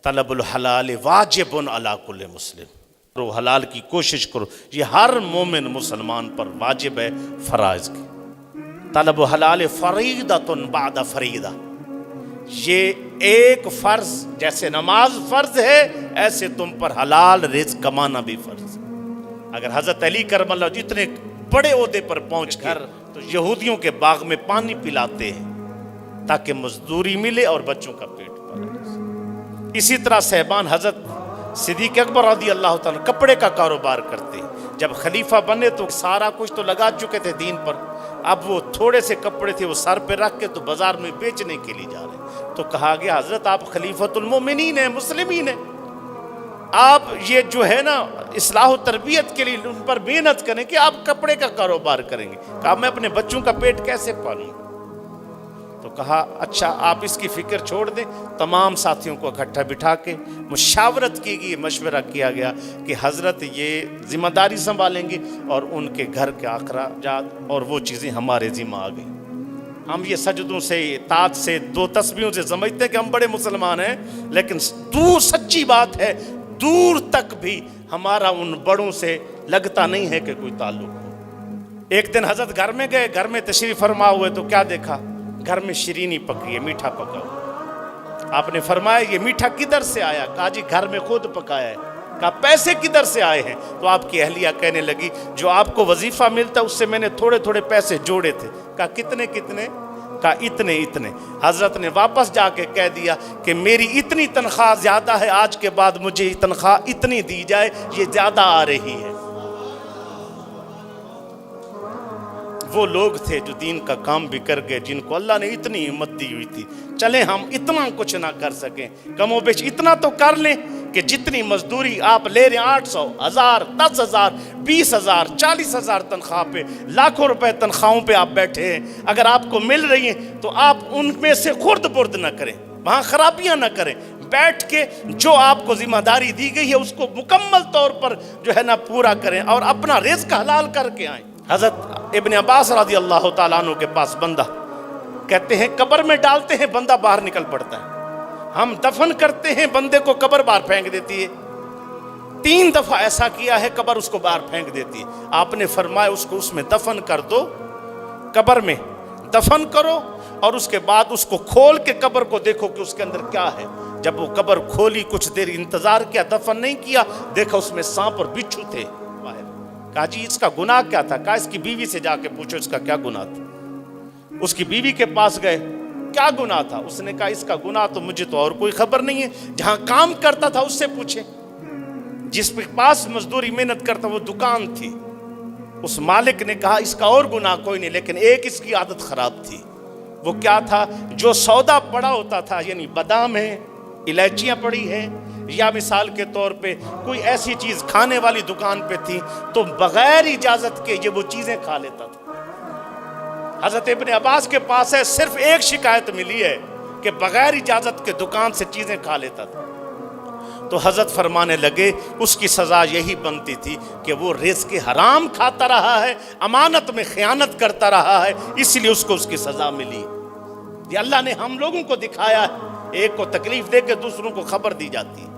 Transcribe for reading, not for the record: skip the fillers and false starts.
طلب الحلال واجب علی کل مسلم، تو حلال کی کوشش کرو، یہ ہر مومن مسلمان پر واجب ہے فرائض کی۔ طلب الحلال فریضۃ بعد فریضہ، یہ ایک فرض جیسے نماز فرض ہے ایسے تم پر حلال رزق کمانا بھی فرض ہے۔ اگر حضرت علی کرم اللہ جتنے بڑے عہدے پر پہنچ کر تو یہودیوں کے باغ میں پانی پلاتے ہیں تاکہ مزدوری ملے اور بچوں کا پیٹ پالے۔ اسی طرح صاحبان حضرت صدیق اکبر رضی اللہ تعالیٰ کپڑے کا کاروبار کرتے ہیں۔ جب خلیفہ بنے تو سارا کچھ تو لگا چکے تھے دین پر، اب وہ تھوڑے سے کپڑے تھے وہ سر پہ رکھ کے تو بازار میں بیچنے کے لیے جا رہے ہیں۔ تو کہا گیا حضرت آپ خلیفۃ المومنین ہیں، مسلمین ہیں، آپ یہ جو ہے نا اصلاح و تربیت کے لیے ان پر محنت کریں کہ آپ کپڑے کا کاروبار کریں گے۔ کہا میں اپنے بچوں کا پیٹ کیسے پالوں؟ تو کہا اچھا آپ اس کی فکر چھوڑ دیں۔ تمام ساتھیوں کو اکٹھا بٹھا کے مشاورت کی گئی، مشورہ کیا گیا کہ حضرت یہ ذمہ داری سنبھالیں گے اور ان کے گھر کے اخراجات اور وہ چیزیں ہمارے ذمہ آ گئی۔ ہم یہ سجدوں سے اطاعت سے دو تسبیحوں سے سمجھتے ہیں کہ ہم بڑے مسلمان ہیں، لیکن دور سچی بات ہے دور تک بھی ہمارا ان بڑوں سے لگتا نہیں ہے کہ کوئی تعلق ہو۔ ایک دن حضرت گھر میں گئے، گھر میں تشریف فرما ہوئے تو کیا دیکھا؟ گھر میں شیرینی پکی ہے، میٹھا پکا ہوا۔ آپ نے فرمایا یہ میٹھا کدھر سے آیا؟ کہا جی گھر میں خود پکایا ہے۔ کہا پیسے کدھر سے آئے ہیں؟ تو آپ کی اہلیہ کہنے لگی جو آپ کو وظیفہ ملتا اس سے میں نے تھوڑے تھوڑے پیسے جوڑے تھے۔ کہا کتنے کتنے؟ کہا اتنے اتنے۔ حضرت نے واپس جا کے کہہ دیا کہ میری اتنی تنخواہ زیادہ ہے، آج کے بعد مجھے تنخواہ اتنی دی جائے، یہ زیادہ آ رہی ہے۔ وہ لوگ تھے جو دین کا کام بھی کر گئے، جن کو اللہ نے اتنی ہمت دی ہوئی تھی۔ چلیں ہم اتنا کچھ نہ کر سکیں، کم و بیش اتنا تو کر لیں کہ جتنی مزدوری آپ لے رہے ہیں 800، 1000، 10,000، 20,000، 40,000 تنخواہ پہ، لاکھوں روپے تنخواہوں پہ آپ بیٹھے ہیں، اگر آپ کو مل رہی ہیں تو آپ ان میں سے خرد برد نہ کریں، وہاں خرابیاں نہ کریں، بیٹھ کے جو آپ کو ذمہ داری دی گئی ہے اس کو مکمل طور پر جو ہے نا پورا کریں اور اپنا رزق حلال کر کے آئیں۔ حضرت ابن عباس رضی اللہ تعالیٰ عنہ کے پاس بندہ، کہتے ہیں قبر میں ڈالتے ہیں بندہ باہر نکل پڑتا ہے، ہم دفن کرتے ہیں بندے کو قبر باہر پھینک دیتی ہے۔ 3 دفعہ ایسا کیا ہے قبر اس کو باہر پھینک دیتی ہے۔ آپ نے فرمایا اس کو اس میں دفن کر دو، قبر میں دفن کرو اور اس کے بعد اس کو کھول کے قبر کو دیکھو کہ اس کے اندر کیا ہے۔ جب وہ قبر کھولی کچھ دیر انتظار کیا، دفن نہیں کیا، دیکھا اس میں سانپ اور بچھو تھے باہر۔ کہا جی اس کا گناہ کیا تھا؟ کہا اس کی بیوی سے جا کے پوچھو اس کا کیا گناہ تھا۔ اس کی بیوی کے پاس گئے، کیا گناہ تھا؟ اس نے کہا اس کا گناہ تو مجھے تو اور کوئی خبر نہیں ہے، جہاں کام کرتا تھا اس سے پوچھیں، جس کے پاس مزدوری محنت کرتا وہ دکان تھی۔ اس مالک نے کہا اس کا اور گناہ کوئی نہیں، لیکن ایک اس کی عادت خراب تھی۔ وہ کیا تھا؟ جو سودا پڑا ہوتا تھا، یعنی بادام ہے، الائچیاں پڑی ہیں، یا مثال کے طور پہ کوئی ایسی چیز کھانے والی دکان پہ تھی تو بغیر اجازت کے یہ وہ چیزیں کھا لیتا تھا۔ حضرت ابن عباس کے پاس ہے صرف ایک شکایت ملی ہے کہ بغیر اجازت کے دکان سے چیزیں کھا لیتا تھا۔ تو حضرت فرمانے لگے اس کی سزا یہی بنتی تھی کہ وہ رزق حرام کھاتا رہا ہے، امانت میں خیانت کرتا رہا ہے، اس لیے اس کو اس کی سزا ملی۔ یہ اللہ نے ہم لوگوں کو دکھایا ہے، ایک کو تکلیف دے کے دوسروں کو خبر دی جاتی ہے۔